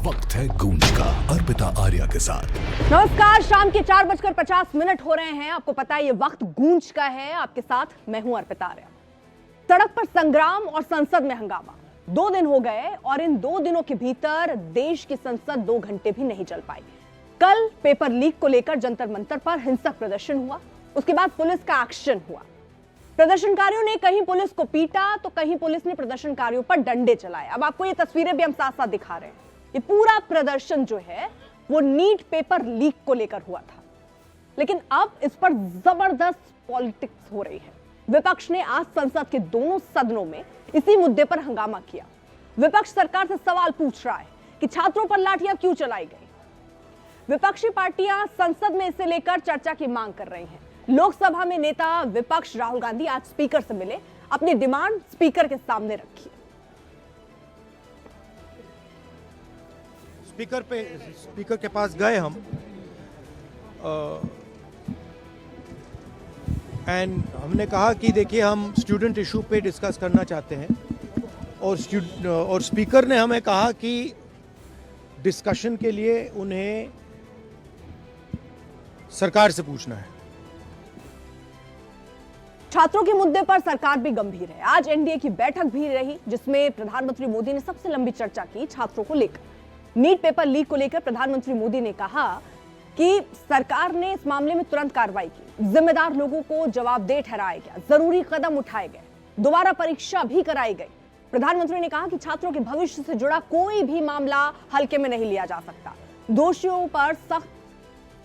वक्त है गूंज का अर्पिता आर्या के साथ। नमस्कार, शाम के 4:50 हो रहे हैं। आपको पता है ये वक्त गूंज का है। आपके साथ मैं हूं अर्पिता आर्या। सड़क पर संग्राम और संसद में हंगामा। 2 दिन हो गए और इन 2 दिनों के भीतर देश की संसद 2 घंटे भी नहीं चल पाई। कल पेपर लीक को लेकर जंतर मंतर पर हिंसक प्रदर्शन हुआ, उसके बाद पुलिस का एक्शन हुआ। प्रदर्शनकारियों ने कहीं पुलिस को पीटा तो कहीं पुलिस ने प्रदर्शनकारियों पर डंडे चलाए। अब आपको ये तस्वीरें भी हम साथ साथ दिखा रहे हैं। ये पूरा प्रदर्शन जो है वो नीट पेपर लीक को लेकर हुआ था, लेकिन अब इस पर जबरदस्त पॉलिटिक्स हो रही है। विपक्ष ने आज संसद के दोनों सदनों में इसी मुद्दे पर हंगामा किया। विपक्ष सरकार से सवाल पूछ रहा है कि छात्रों पर लाठियां क्यों चलाई गई। विपक्षी पार्टियां संसद में इसे लेकर चर्चा की मांग कर रही हैं। लोकसभा में नेता विपक्ष राहुल गांधी आज स्पीकर से मिले, अपनी डिमांड स्पीकर के सामने रखी। स्पीकर के पास गए हम एंड हमने कहा कि देखिए हम स्टूडेंट इशू पे डिस्कस करना चाहते हैं और स्पीकर ने हमें कहा कि डिस्कशन के लिए उन्हें सरकार से पूछना है। छात्रों के मुद्दे पर सरकार भी गंभीर है। आज एनडीए की बैठक भी रही जिसमें प्रधानमंत्री मोदी ने सबसे लंबी चर्चा की छात्रों को लेकर। नीट पेपर लीक को लेकर प्रधानमंत्री मोदी ने कहा कि सरकार ने इस मामले में तुरंत कार्रवाई की, जिम्मेदार लोगों को जवाबदेह ठहराया गया, जरूरी कदम उठाए गए, दोबारा परीक्षा भी कराई गई। प्रधानमंत्री ने कहा कि छात्रों के भविष्य से जुड़ा कोई भी मामला हल्के में नहीं लिया जा सकता। दोषियों पर सख्त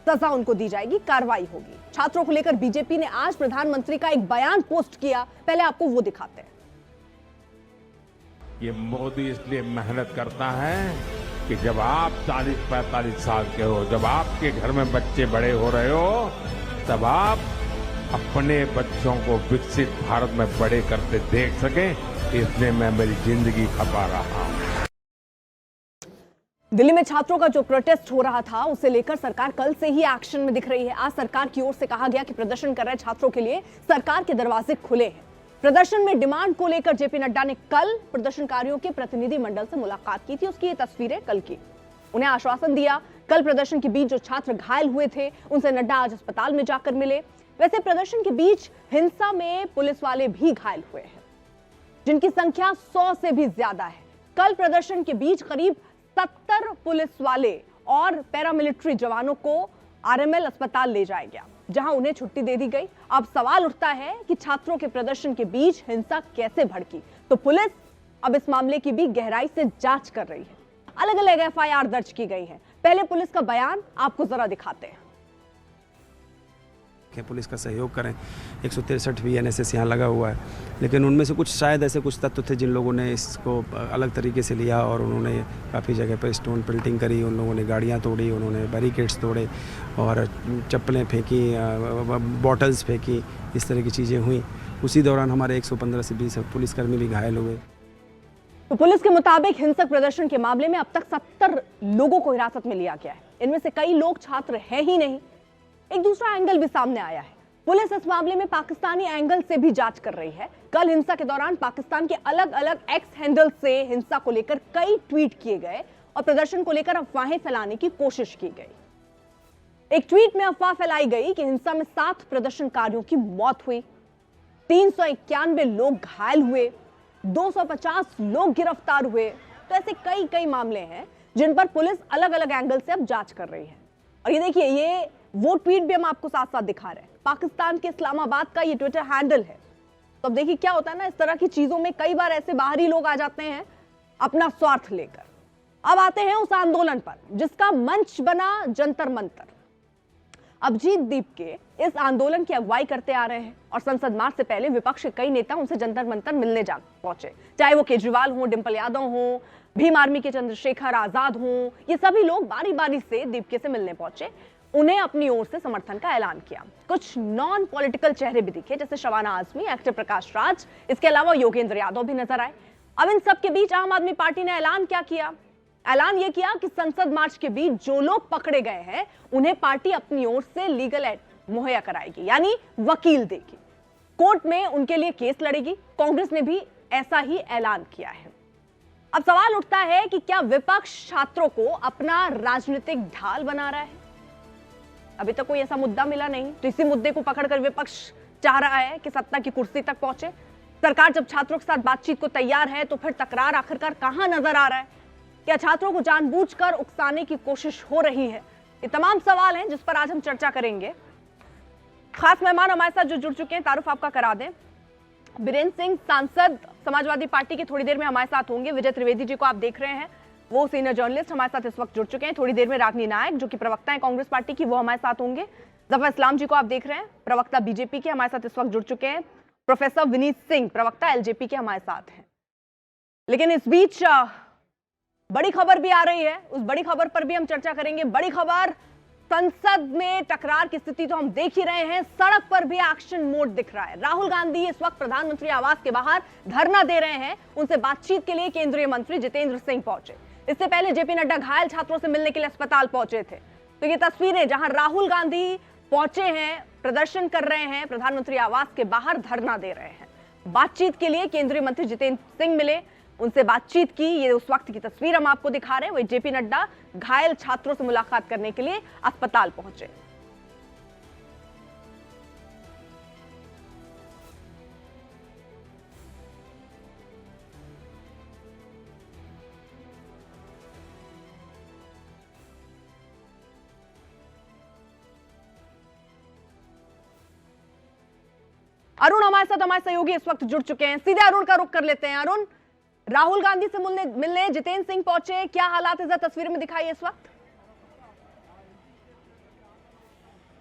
सजा उनको दी जाएगी, कार्रवाई होगी। छात्रों को लेकर बीजेपी ने आज प्रधानमंत्री का एक बयान पोस्ट किया, पहले आपको वो दिखाते हैं। ये मोदी इसलिए मेहनत करता है कि जब आप 40-45 साल के हो, जब आपके घर में बच्चे बड़े हो रहे हो, तब आप अपने बच्चों को विकसित भारत में बड़े करते देख सकें, इसलिए मैं मेरी जिंदगी खपा रहा हूं। दिल्ली में छात्रों का जो प्रोटेस्ट हो रहा था उसे लेकर सरकार कल से ही एक्शन में दिख रही है। आज सरकार की ओर से कहा गया कि प्रदर्शन कर रहे छात्रों के लिए सरकार के दरवाजे खुले हैं। प्रदर्शन में डिमांड को लेकर जेपी नड्डा ने कल प्रदर्शनकारियों के प्रतिनिधि मंडल से मुलाकात की थी। उसकी ये तस्वीरें कल की। उन्हें आश्वासन दिया। कल प्रदर्शन के बीच जो छात्र घायल हुए थे उनसे नड्डा आज अस्पताल में जाकर मिले। वैसे प्रदर्शन के बीच हिंसा में पुलिस वाले भी घायल हुए हैं, जिनकी संख्या 100 से भी ज्यादा है। कल प्रदर्शन के बीच करीब 70 पुलिस वाले और पैरामिलिट्री जवानों को आरएमएल अस्पताल ले जाया गया, जहां उन्हें छुट्टी दे दी गई। अब सवाल उठता है कि छात्रों के प्रदर्शन के बीच हिंसा कैसे भड़की, तो पुलिस अब इस मामले की भी गहराई से जांच कर रही है। अलग अलग एफआईआर दर्ज की गई है। पहले पुलिस का बयान आपको जरा दिखाते हैं। पुलिस का सहयोग करें। 163 भी एनएसएस यहाँ लगा हुआ है, लेकिन उनमें से कुछ शायद ऐसे कुछ तत्व थे जिन लोगों ने इसको अलग तरीके से लिया और उन्होंने काफ़ी जगह पर स्टोन पेल्टिंग करी, उन लोगों ने गाड़ियाँ तोड़ी, उन्होंने बैरिकेड्स तोड़े और चप्पलें फेंकी, बॉटल्स फेंकी, इस तरह की चीज़ें हुई। उसी दौरान हमारे 115 से 20 पुलिसकर्मी भी घायल हुए। तो पुलिस के मुताबिक हिंसक प्रदर्शन के मामले में अब तक 70 लोगों को हिरासत में लिया गया है। इनमें से कई लोग छात्र हैं ही नहीं। एक दूसरा एंगल भी सामने आया है। पुलिस इस मामले में पाकिस्तानी एंगल से भी जांच कर रही है। कल हिंसा के दौरान पाकिस्तान के अलग अलग एक्स हैंडल से हिंसा को लेकर कई ट्वीट किए गए और प्रदर्शन को लेकर अफवाहें फैलाने की कोशिश की गई। एक ट्वीट में अफवाह फैलाई गई कि हिंसा में 7 प्रदर्शनकारियों की मौत हुई, 391 लोग घायल हुए, 250 लोग गिरफ्तार हुए। तो ऐसे कई मामले हैं जिन पर पुलिस अलग अलग एंगल से अब जांच कर रही है। और ये देखिए, ये वो ट्वीट भी हम आपको साथ साथ दिखा रहे हैं। पाकिस्तान के इस्लामाबाद का ये ट्विटर हैंडल है। तो अब देखिए क्या होता है ना, इस तरह की चीजों में कई बार ऐसे बाहरी लोग आ जाते हैं अपना स्वार्थ लेकर। अब आते हैं उस आंदोलन पर जिसका मंच बना जंतर मंतर। अभिजीत दीप के इस आंदोलन की अगुवाई करते आ रहे हैं और संसद मार्च से पहले विपक्ष के कई नेता उनसे जंतर मंतर मिलने जा पहुंचे, चाहे वो केजरीवाल हो, डिंपल यादव हो, भीम आर्मी के चंद्रशेखर आजाद हो। ये सभी लोग बारी बारी से दीपके से मिलने पहुंचे, उन्हें अपनी ओर से समर्थन का ऐलान किया। कुछ नॉन पॉलिटिकल चेहरे भी दिखे, जैसे शबाना आजमी, एक्टर प्रकाश राज, इसके अलावा योगेंद्र यादव भी नजर आए। अब इन सब के बीच आम आदमी पार्टी ने ऐलान क्या किया? ऐलान यह किया कि संसद मार्च के बीच जो लोग पकड़े गए हैं उन्हें पार्टी अपनी ओर से लीगल एड मुहैया कराएगी, यानी वकील देगी, कोर्ट में उनके लिए केस लड़ेगी। कांग्रेस ने भी ऐसा ही ऐलान किया है। अब सवाल उठता है कि क्या विपक्ष छात्रों को अपना राजनीतिक ढाल बना रहा है? अभी तक कोई ऐसा मुद्दा मिला नहीं, तो इसी मुद्दे को पकड़कर विपक्ष चाह रहा है कि सत्ता की कुर्सी तक पहुंचे। सरकार जब छात्रों के साथ बातचीत को तैयार है, तो फिर तकरार आखिरकार कहां नजर आ रहा है? क्या छात्रों को जानबूझकर उकसाने की कोशिश हो रही है? ये तमाम सवाल हैं जिस पर आज हम चर्चा करेंगे। खास मेहमान हमारे साथ जो जुड़ चुके हैं, तारुफ आपका करा दें। बीरेंद्र सिंह सांसद समाजवादी पार्टी के थोड़ी देर में हमारे साथ होंगे। विजय त्रिवेदी जी को आप देख रहे हैं, वो सीनियर जर्नलिस्ट हमारे साथ इस वक्त जुड़ चुके हैं। थोड़ी देर में रागनी नायक जो कि प्रवक्ता है कांग्रेस पार्टी की, वो हमारे साथ होंगे। जफर इस्लाम जी को आप देख रहे हैं, प्रवक्ता बीजेपी के, हमारे साथ इस वक्त जुड़ चुके हैं। प्रोफेसर विनीत सिंह, प्रवक्ता एलजेपी के, हमारे साथ हैं। लेकिन इस बीच बड़ी खबर भी आ रही है, उस बड़ी खबर पर भी हम चर्चा करेंगे। बड़ी खबर, संसद में टकरार की स्थिति तो हम देख ही रहे हैं, सड़क पर भी एक्शन मोड दिख रहा है। राहुल गांधी इस वक्त प्रधानमंत्री आवास के बाहर धरना दे रहे हैं। उनसे बातचीत के लिए केंद्रीय मंत्री जितेंद्र सिंह पहुंचे। इससे पहले जेपी नड्डा घायल छात्रों से मिलने के लिए अस्पताल पहुंचे थे। तो ये तस्वीरें जहां राहुल गांधी पहुंचे हैं, प्रदर्शन कर रहे हैं, प्रधानमंत्री आवास के बाहर धरना दे रहे हैं। बातचीत के लिए केंद्रीय मंत्री जितेंद्र सिंह मिले, उनसे बातचीत की। ये उस वक्त की तस्वीर हम आपको दिखा रहे हैं। वही जेपी नड्डा घायल छात्रों से मुलाकात करने के लिए अस्पताल पहुंचे। अरुण हमारे साथ, हमारे सहयोगी इस वक्त जुड़ चुके हैं। सीधे अरुण का रुख कर लेते हैं। अरुण, राहुल गांधी से मिलने जितेंद्र सिंह पहुंचे, क्या हालात है जरा तस्वीर में दिखाइए इस वक्त?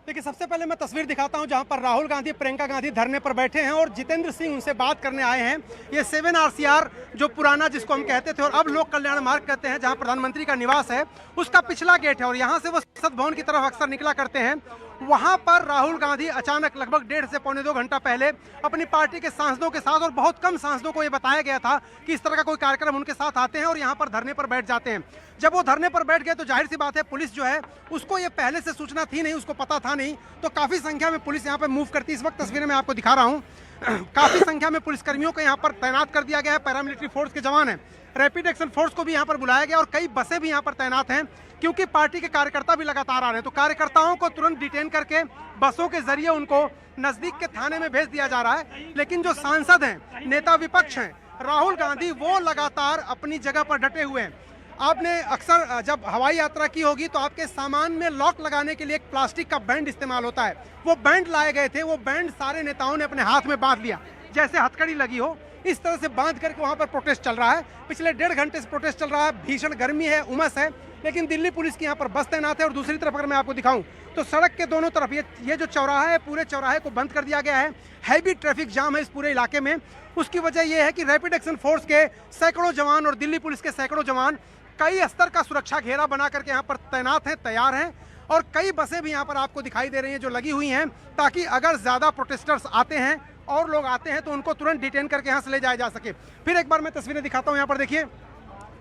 देखिए, सबसे पहले मैं तस्वीर दिखाता हूं जहां पर राहुल गांधी, प्रियंका गांधी धरने पर बैठे हैं और जितेंद्र सिंह उनसे बात करने आए हैं। ये 7 RCR जो पुराना, जिसको हम कहते थे और अब लोक कल्याण मार्ग कहते हैं, जहां प्रधानमंत्री का निवास है, उसका पिछला गेट है और यहां से वो संसद भवन की तरफ अक्सर निकला करते हैं। वहां पर राहुल गांधी अचानक लगभग 1.5 से पौने 2 घंटा पहले अपनी पार्टी के सांसदों के साथ, और बहुत कम सांसदों को ये बताया गया था कि इस तरह का कोई कार्यक्रम उनके साथ आते हैं और यहाँ पर धरने पर बैठ जाते हैं। जब वो धरने पर बैठ गए तो जाहिर सी बात है, पुलिस जो है उसको ये पहले से सूचना थी नहीं, उसको पता था नहीं, तो काफी संख्या में पुलिस यहाँ पर मूव करती है। इस वक्त तस्वीरें मैं आपको दिखा रहा हूँ, काफी संख्या में पुलिसकर्मियों को यहाँ पर तैनात कर दिया गया है। पैरामिलिट्री फोर्स के जवान हैं, रैपिड एक्शन फोर्स को भी यहाँ पर बुलाया गया और कई बसें भी यहाँ पर तैनात हैं, क्योंकि पार्टी के कार्यकर्ता भी लगातार आ रहे हैं। तो कार्यकर्ताओं को तुरंत डिटेन करके बसों के जरिए उनको नजदीक के थाने में भेज दिया जा रहा है। लेकिन जो सांसद हैं, नेता विपक्ष हैं, राहुल गांधी, वो लगातार अपनी जगह पर डटे हुए हैं। आपने अक्सर जब हवाई यात्रा की होगी तो आपके सामान में लॉक लगाने के लिए एक प्लास्टिक का बैंड इस्तेमाल होता है, वो बैंड लाए गए थे। वो बैंड सारे नेताओं ने अपने हाथ में बांध लिया, जैसे हथकड़ी लगी हो, इस तरह से बांध करके वहां पर प्रोटेस्ट चल रहा है। पिछले 1.5 घंटे से प्रोटेस्ट चल रहा है। भीषण गर्मी है, उमस है, लेकिन दिल्ली पुलिस की यहाँ पर बस तैनात है। और दूसरी तरफ अगर मैं आपको दिखाऊं तो सड़क के दोनों तरफ ये जो चौराहा है, पूरे चौराहे को बंद कर दिया गया है। हैवी ट्रैफिक जाम है इस पूरे इलाके में। उसकी वजह यह है कि रैपिड एक्शन फोर्स के सैकड़ों जवान और दिल्ली पुलिस के सैकड़ों जवान कई स्तर का सुरक्षा घेरा बना करके यहाँ पर तैनात हैं, तैयार हैं। और कई बसें भी यहाँ पर आपको दिखाई दे रही हैं जो लगी हुई हैं, ताकि अगर ज्यादा प्रोटेस्टर्स आते हैं और लोग आते हैं तो उनको तुरंत डिटेन करके यहाँ से ले जाया जा सके। फिर एक बार मैं तस्वीरें दिखाता हूँ। यहाँ पर देखिए,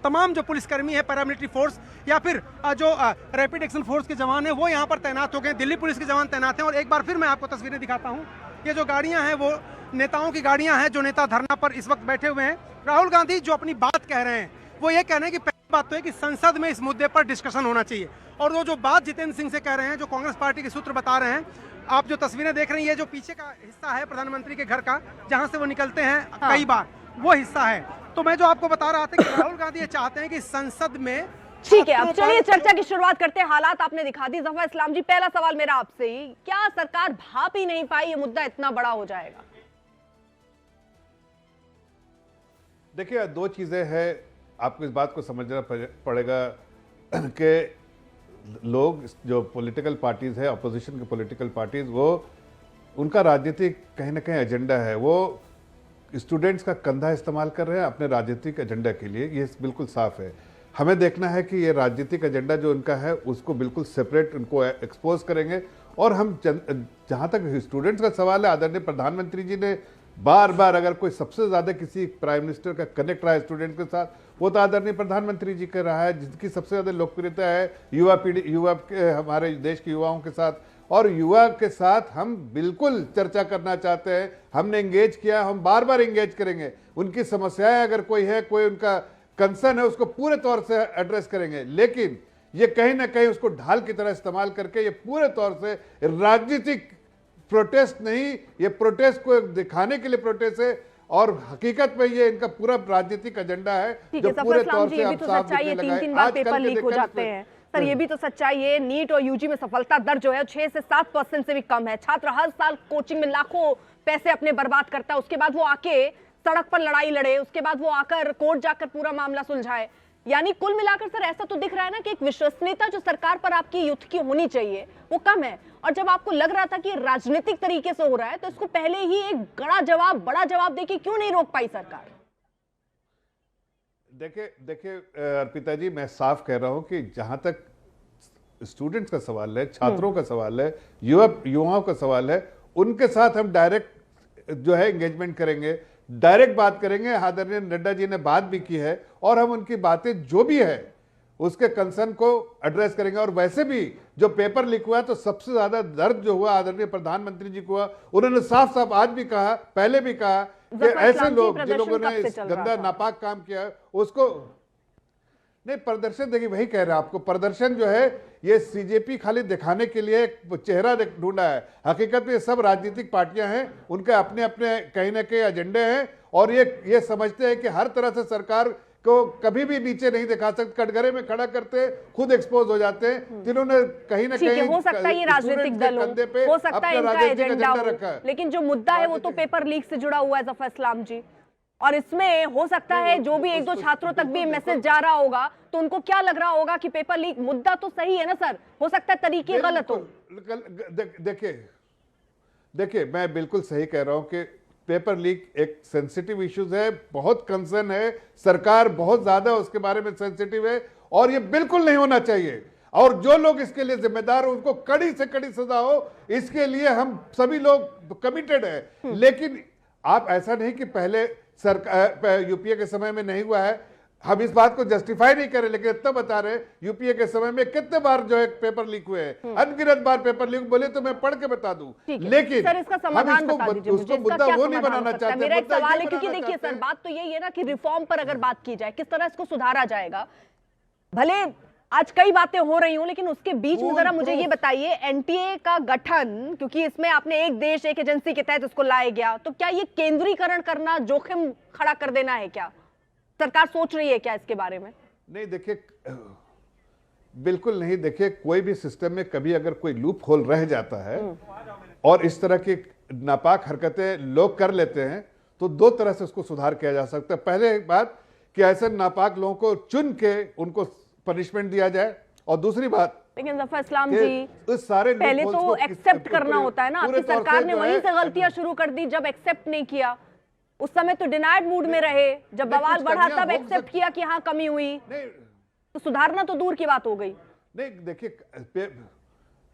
तमाम जो पुलिसकर्मी है, पैरामिलिट्री फोर्स या फिर जो रैपिड एक्शन फोर्स के जवान हैं, वो यहाँ पर तैनात हो गए। दिल्ली पुलिस के जवान तैनात हैं। और एक बार फिर मैं आपको तस्वीरें दिखाता हूँ। ये जो गाड़ियाँ हैं वो नेताओं की गाड़ियाँ हैं, जो नेता धरना पर इस वक्त बैठे हुए हैं। राहुल गांधी जो अपनी बात कह रहे हैं वो ये कह रहे हैं कि पहली बात तो है कि संसद में इस मुद्दे पर डिस्कशन होना चाहिए। और वो जो बात जितेंद्र सिंह से कह रहे हैं, जो कांग्रेस पार्टी के सूत्र बता रहे हैं, आप जो तस्वीरें देख रहे हैं, ये जो पीछे का हिस्सा है प्रधानमंत्री के घर का, जहां से वो निकलते हैं कई बार, वो हिस्सा है। तो मैं जो आपको बता रहा था कि राहुल गांधी ये चाहते हैं कि संसद में, ठीक है, अब चलिए चर्चा की शुरुआत करते हैं। हालात आपने दिखा दी। जफर इस्लाम जी, पहला सवाल मेरा आपसे ही, क्या सरकार भाप ही नहीं पाई ये मुद्दा इतना बड़ा हो जाएगा? देखिए, 2 चीजें हैं, आपको इस बात को समझना पड़ेगा कि लोग जो पॉलिटिकल पार्टीज है, अपोजिशन के पॉलिटिकल पार्टीज, वो उनका राजनीतिक कहीं ना कहीं एजेंडा है। वो स्टूडेंट्स का कंधा इस्तेमाल कर रहे हैं अपने राजनीतिक एजेंडा के लिए, ये बिल्कुल साफ है। हमें देखना है कि ये राजनीतिक एजेंडा जो उनका है उसको बिल्कुल सेपरेट उनको एक्सपोज करेंगे। और हम जहाँ तक स्टूडेंट्स का सवाल है, आदरणीय प्रधानमंत्री जी ने बार बार, अगर कोई सबसे ज़्यादा किसी प्राइम मिनिस्टर का कनेक्ट रहा है स्टूडेंट के साथ, वो तो आदरणीय प्रधानमंत्री जी का रहा है, जिसकी सबसे ज़्यादा लोकप्रियता है युवा पीढ़ी, युवा के, हमारे देश के युवाओं के साथ। और युवा के साथ हम बिल्कुल चर्चा करना चाहते हैं। हमने एंगेज किया, हम बार बार एंगेज करेंगे। उनकी समस्याएं अगर कोई है, कोई उनका कंसर्न है उसको पूरे तौर से एड्रेस करेंगे, लेकिन ये कहीं ना कहीं उसको ढाल की तरह इस्तेमाल करके ये पूरे तौर से राजनीतिक प्रोटेस्ट नहीं, ये प्रोटेस्ट को दिखाने के लिए प्रोटेस्ट है और हकीकत में ये इनका पूरा राजनीतिक एजेंडा है जो पूरे तौर से अब साफ दिखने लगा है। बार पेपर लीक हो जाते हैं सर, ये भी तो सच्चाई है। नीट और यूजी में सफलता दर जो है 6 से 7% से भी कम है। छात्र हर साल कोचिंग में लाखों पैसे अपने बर्बाद करता है, उसके बाद वो आके सड़क पर लड़ाई लड़े, उसके बाद वो आकर कोर्ट जाकर पूरा मामला सुलझाए। यानी कुल मिलाकर सर ऐसा तो दिख रहा है ना कि एक विश्वसनीयता जो सरकार पर आपकी युद्ध की होनी चाहिए वो कम है। और जब आपको लग रहा था कि राजनीतिक तरीके से हो रहा है तो इसको पहले ही एक बड़ा जवाब देके क्यों नहीं रोक पाई सरकार? देखिए अर्पिता जी, मैं साफ कह रहा हूं कि जहां तक स्टूडेंट्स का सवाल है, छात्रों का सवाल है, युवाओं का सवाल है, उनके साथ हम डायरेक्ट जो है एंगेजमेंट करेंगे, डायरेक्ट बात करेंगे। आदरणीय नड्डा जी ने बात भी की है और हम उनकी बातें जो भी है उसके कंसर्न को एड्रेस करेंगे। और वैसे भी जो पेपर लीक हुआ तो सबसे ज्यादा दर्द जो हुआ आदरणीय प्रधानमंत्री जी को हुआ। उन्होंने साफ साफ आज भी कहा, पहले भी कहा कि ऐसे लोग जिन लोगों ने इस गंदा नापाक काम किया उसको नहीं, प्रदर्शन देखिए वही कह रहे हैं आपको, प्रदर्शन जो है ये सीजेपी खाली दिखाने के लिए एक चेहरा ढूंढा है। हकीकत में ये सब राजनीतिक पार्टियां हैं, उनके अपने अपने कहीं ना कहीं एजेंडे हैं और ये समझते हैं कि हर तरह से सरकार को कभी भी नीचे नहीं दिखा सकते, कटघरे में खड़ा करते खुद एक्सपोज हो जाते हैं। जिन्होंने कहीं ना कहीं हो सकता है ये राजनीतिक दल हो सकता है इनका एजेंडा हो, लेकिन जो मुद्दा है वो तो पेपर लीक से जुड़ा हुआ है ज़फर इस्लाम जी। और इसमें हो सकता है जो भी एक दो छात्रों तक भी मैसेज जा रहा होगा तो उनको क्या लग रहा होगा कि पेपर लीक मुद्दा तो सही है ना सर, हो सकता है तरीके गलत हो। देखिए मैं बिल्कुल सही कह रहा हूं कि पेपर लीक एक सेंसिटिव इश्यूज है, बहुत कंसर्न है, सरकार बहुत ज्यादा उसके बारे में सेंसिटिव है और ये बिल्कुल नहीं होना चाहिए। और जो लोग इसके लिए जिम्मेदार हो उनको कड़ी से कड़ी सजा हो, इसके लिए हम सभी लोग कमिटेड है। लेकिन आप ऐसा नहीं कि पहले सरकार यूपीए के समय में नहीं हुआ है, हम इस बात को जस्टिफाई नहीं करें, लेकिन इतना बता रहे यूपीए के समय में कितने बार जो है पेपर लीक हुए हैं, अनगिनत बार पेपर लीक, बोले तो मैं पढ़ के बता दूं। लेकिन सर इसका समाधान बता दीजिए मुझे, उसको मुद्दा वो नहीं बनाना चाहते। मेरा एक सवाल है क्योंकि देखिए सर बात तो यही है ना कि रिफॉर्म पर अगर बात की जाए किस तरह इसको सुधारा जाएगा। भले आज कई बातें हो रही हूं लेकिन उसके बीच में जरा मुझे ये बताइए एनटीए का गठन, क्योंकि इसमें आपने एक देश एक एजेंसी के तहत इसको लाया गया, तो क्या ये केंद्रीकरण करना जोखिम खड़ा कर देना है? क्या सरकार सोच रही है क्या इसके बारे में? नहीं देखिए, बिल्कुल नहीं। देखिए कोई भी सिस्टम में कभी अगर कोई लूप होल रह जाता है और इस तरह की नापाक हरकतें लोग कर लेते हैं तो दो तरह से उसको सुधार किया जा सकता है। पहले एक बात कि ऐसे नापाक लोगों को चुन के उनको पनिशमेंट दिया जाए, और दूसरी बात लेकिन ज़फर इस्लाम जी उस सारे पहले तो एक्सेप्ट करना होता है ना। आपकी सरकार ने वहीं से गलतियां शुरू कर दी जब एक्सेप्ट नहीं किया। उस समय तो डिनाइड मूड में रहे, जब बवाल बढ़ा तब एक्सेप्ट किया कि हाँ कमी हुई, तो सुधारना तो दूर की बात हो गई। नहीं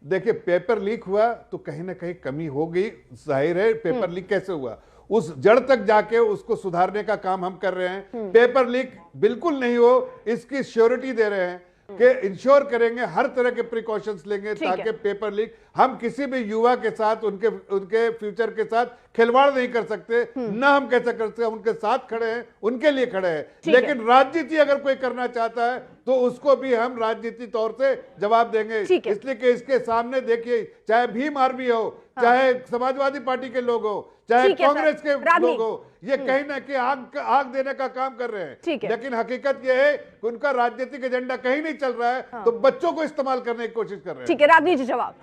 देखिए पेपर लीक हुआ तो कहीं ना कहीं कमी हो गई, जाहिर है। पेपर लीक कैसे हुआ उस जड़ तक जाके उसको सुधारने का काम हम कर रहे हैं। पेपर लीक बिल्कुल नहीं हो इसकी श्योरिटी दे रहे हैं कि इंश्योर करेंगे, हर तरह के प्रिकॉशंस लेंगे ताकि पेपर लीक, हम किसी भी युवा के साथ उनके फ्यूचर के साथ खिलवाड़ नहीं कर सकते, ना हम कैसे कर सकते, हम उनके साथ खड़े हैं, उनके लिए खड़े हैं। लेकिन राजनीति अगर कोई करना चाहता है तो उसको भी हम राजनीति तौर से जवाब देंगे। इसलिए कि इसके सामने देखिए, चाहे भीम आर्मी हो, चाहे समाजवादी पार्टी के लोग हो, चाहे कांग्रेस के लोग हो, ये कहीं ना कहीं आग देने का काम कर रहे हैं। लेकिन हकीकत ये है कि उनका राजनीतिक एजेंडा कहीं नहीं चल रहा है, तो बच्चों को इस्तेमाल करने की कोशिश कर रहे हैं। ठीक है, राजनीति जवाब।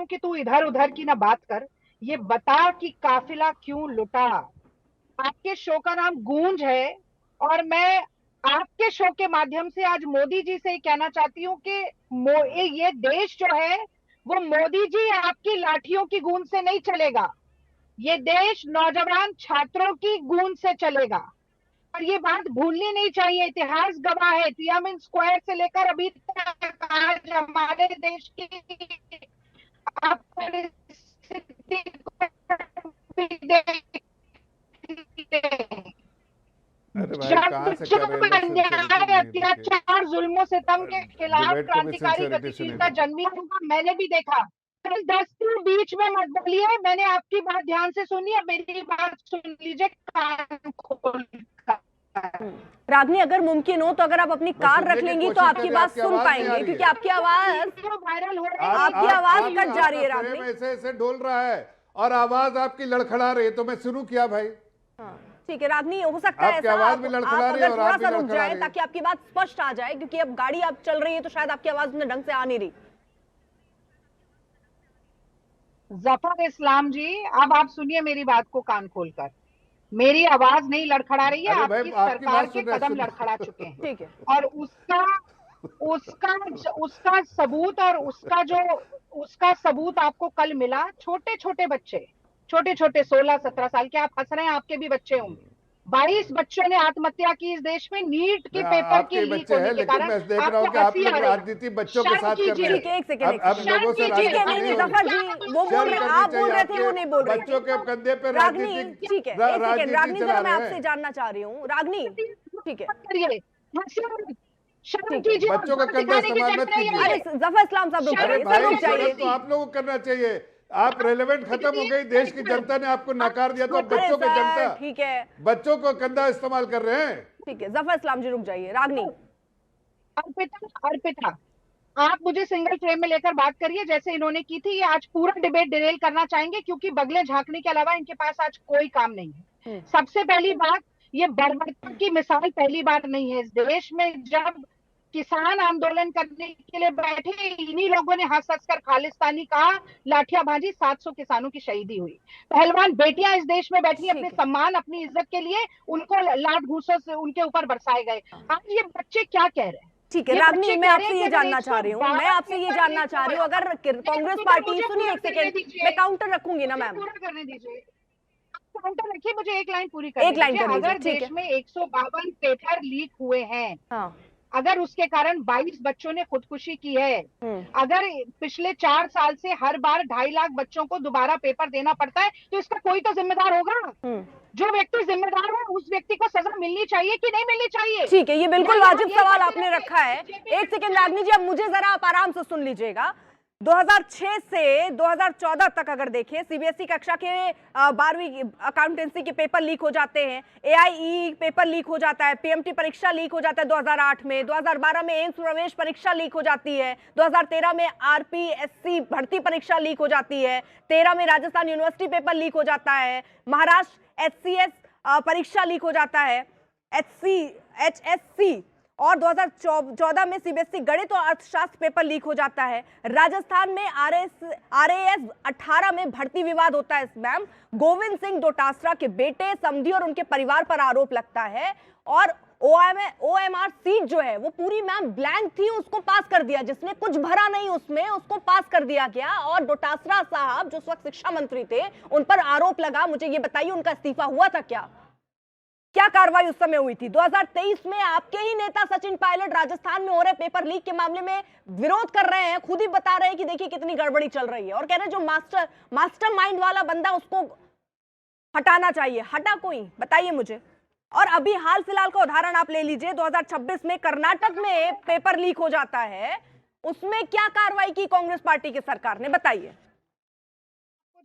कि तू इधर उधर की ना बात कर, ये बता कि काफिला क्यों लुटा। आपके शो का नाम गूंज है और मैं आपके शो के माध्यम से आज मोदी जी से कहना चाहती हूँ कि ये देश जो है वो मोदी जी आपकी लाठियों की गूंज से नहीं चलेगा, ये देश नौजवान छात्रों की गूंज से चलेगा। और ये बात भूलनी नहीं चाहिए, इतिहास गवाह है, तियानमेन स्क्वायर से लेकर अभी तक आज हमारे देश की अत्याचार जुल्मों सितम के खिलाफ क्रांतिकारी गतिशीलता जन्मी होगा, मैंने भी देखा। जबरदस्ती बीच में मत बोलिए। मैंने आपकी बात ध्यान से सुनी, अब मेरी बात सुन लीजिए कान खोल कर। रागनी, अगर मुमकिन हो तो अगर आप अपनी कार रख लेंगी तो आपकी बात सुन पाएंगे, क्योंकि आपकी आवाज वायरल हो रहा है। आपकी आवाज कट जा रही है रागनी। ऐसे ऐसे डोल रहा है और आवाज आपकी लड़खड़ा रही है, तो मैं शुरू किया भाई। ठीक है रागनी, हो सकता है आपकी ऐसा आवाज भी लड़खड़ा आप रही है अगर और थोड़ा आप भी सा रुक लड़खड़ा जाए रही है। ताकि आपकी बात स्पष्ट आ जाए, क्योंकि अब गाड़ी आप चल रही है तो शायद आपकी आवाज उतने ढंग से आ नहीं रही। जफर इस्लाम जी, अब आप सुनिए मेरी बात को कान खोलकर। मेरी आवाज नहीं लड़खड़ा रही है, अरे भाई, आपकी आपकी सरकार बात के सुन रहे- कदम सुन- लड़खड़ा चुके हैं। ठीक है, और उसका सबूत और उसका सबूत आपको कल मिला। छोटे छोटे बच्चे, छोटे छोटे 16-17 साल के, आप हंस रहे हैं, आपके भी बच्चे होंगे। 22 बच्चों ने आत्महत्या की इस देश में नीट के पेपर की आपके लीक बच्चे होने हैं, के लेकिन कारण। मैं देख रहा हूँ कि आप लोग राजनीति बच्चों के साथ कर रहे हैं। ठीक है, एक सेकंड, अब लोगों से ठीक है, राजनीति नहीं नहीं जफर होगी। जी, वो बोल रहे, शर्म आप करनी बोल रहे थे, चाहिए वो नहीं बोल रहे थे। बच्चों के कंधे पे रागनी, राजनीति ठीक है, एक सेकंड रागनी, चला जरा मैं रहे आपसे हैं। जानना चाह रही हूँ रागनी, ठीक है, शर्म कीजिए। बच्चों का कंधा इस्तेमाल मत कीजिए। अरे जफर इस्लाम साहब रुक अरे जाइए, भाई, सर रुक जाइए। शर्म तो आप लोगों को करना चाहिए। आप रेलेवेंट खत्म हो गई, देश की जनता ने आपको नकार दिया, तो अब बच्चों की अरे सर, जनता ठीक है, बच्चों को कंधा इस्तेमाल कर रहे हैं। ठीक है, जफर इस्लाम जी रुक जाइए। रागनी, अर्पिता, आप मुझे सिंगल फ्रेम में लेकर बात करिए जैसे इन्होंने की थी। ये आज पूरा डिबेट डिरेल करना चाहेंगे, क्योंकि बगले झांकने के अलावा इनके पास आज कोई काम नहीं है। सबसे पहली बात, ये बर्बरता की मिसाल पहली बार नहीं है इस देश में। जब किसान आंदोलन करने के लिए बैठे, इन्हीं लोगों ने हंस हंस कर खालिस्तानी कहा, लाठियां भाजी, 700 किसानों की शहीदी हुई। पहलवान बेटियां इस देश में बैठी अपने सम्मान, अपनी इज्जत के लिए, उनको लाठ घूसों से उनके ऊपर बरसाए गए। आज ये बच्चे क्या कह रहे हैं? ठीक है रागनी, मैं आपसे ये जानना चाह रही हूँ, मैं आपसे ये जानना चाह रही हूँ, अगर कांग्रेस पार्टी, सुनिए एक सेकेंड, मैं काउंटर रखूंगी ना मैम, पूरा करने दीजिए। काउंटर रखिए, मुझे एक लाइन पूरी करने एक लाइन दीजिए। कर लीजिए, अगर ठीक देश है। में 152 पेपर लीक हुए हैं, हाँ, अगर उसके कारण 22 बच्चों ने खुदकुशी की है, अगर पिछले 4 साल से हर बार 2.5 लाख बच्चों को दोबारा पेपर देना पड़ता है, तो इसका कोई तो जिम्मेदार होगा। जो व्यक्ति जिम्मेदार है, उस व्यक्ति को सजा मिलनी चाहिए कि नहीं मिलनी चाहिए? ठीक है, ये बिल्कुल वाजिब सवाल आपने रखा है। एक सेकंड रागनी जी, अब मुझे जरा आप आराम से सुन लीजिएगा। 2006 से 2014 तक अगर देखें, सीबीएसई कक्षा के 12वीं अकाउंटेंसी के पेपर लीक हो जाते हैं, एआईई पेपर लीक हो जाता है, पीएमटी परीक्षा लीक हो जाता है 2008 में, 2012 में एम्स प्रवेश परीक्षा लीक हो जाती है, 2013 में आरपीएससी भर्ती परीक्षा लीक हो जाती है, 13 में राजस्थान यूनिवर्सिटी पेपर लीक हो जाता है, महाराष्ट्र एचसीएस परीक्षा लीक हो जाता है, एचएससी, और 2014 में सीबीएसई गणित और अर्थशास्त्र पेपर लीक हो जाता है। राजस्थान में आरएएस 18 में भर्ती विवाद होता है मैम। गोविंद सिंह डोटासरा के बेटे, समधी और उनके परिवार पर आरोप लगता है, और ओएमआर सीट जो है वो पूरी मैम ब्लैंक थी, उसको पास कर दिया, जिसने कुछ भरा नहीं उसमें उसको पास कर दिया गया। और डोटासरा साहब जो उस वक्त शिक्षा मंत्री थे, उन पर आरोप लगा। मुझे ये बताइए, उनका इस्तीफा हुआ था क्या कार्रवाई उस समय हुई थी? 2023 में आपके ही नेता सचिन पायलट राजस्थान में हो रहे पेपर लीक के मामले में विरोध कर रहे हैं, खुद ही बता रहे हैं कि देखिए कितनी गड़बड़ी चल रही है, और कह रहे हैं जो मास्टरमाइंड वाला बंदा उसको हटाना चाहिए। हटा कोई? बताइए मुझे। और अभी हाल फिलहाल का उदाहरण आप ले लीजिए, 2026 में कर्नाटक में पेपर लीक हो जाता है, उसमें क्या कार्रवाई की कांग्रेस पार्टी की सरकार ने? बताइए।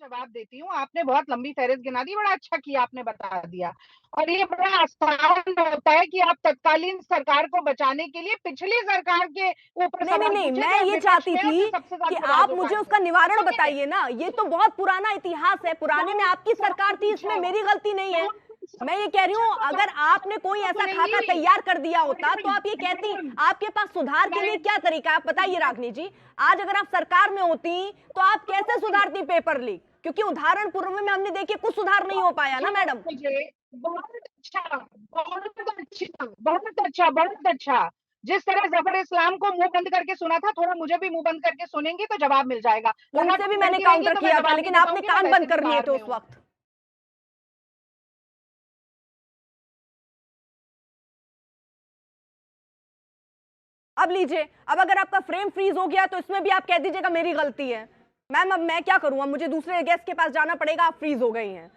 जवाब देती हूँ। आपने बहुत लंबी फहरिस्त गिना दी, बड़ा अच्छा किया, आपने बता दिया। और ये बड़ा आसान होता है कि आप तत्कालीन सरकार को बचाने के लिए पिछली सरकार के ऊपर नहीं, मैं ये चाहती थी कि आप मुझे उसका निवारण बताइए ना। ये तो बहुत पुराना इतिहास है, पुराने में आपकी सरकार थी, इसमें मेरी गलती नहीं है। मैं ये कह रही हूँ, अगर आपने कोई ऐसा खाका तैयार कर दिया होता तो आप ये कहती, आपके पास सुधार के लिए क्या तरीका है? आप बताइए रागनी जी, आज अगर आप सरकार में होती तो आप कैसे सुधारती पेपर लीक? क्योंकि उदाहरण पूर्व में हमने देखिए कुछ सुधार नहीं हो पाया ना मैडम। बहुत अच्छा। जिस तरह जफर इस्लाम को मुंह बंद करके सुना था, थोड़ा मुझे भी मुंह बंद करके सुनेंगे तो जवाब मिल जाएगा। उनसे भी मैंने काउंटर किया था, लेकिन आपने कान बंद कर लिए थे उस वक्त। अब लीजिए, अब अगर आपका फ्रेम फ्रीज हो गया तो इसमें भी आप कह दीजिएगा मेरी गलती है। मैम अब मैं क्या करूं, अब मुझे दूसरे गेस्ट के पास जाना पड़ेगा, आप फ्रीज हो गई हैं।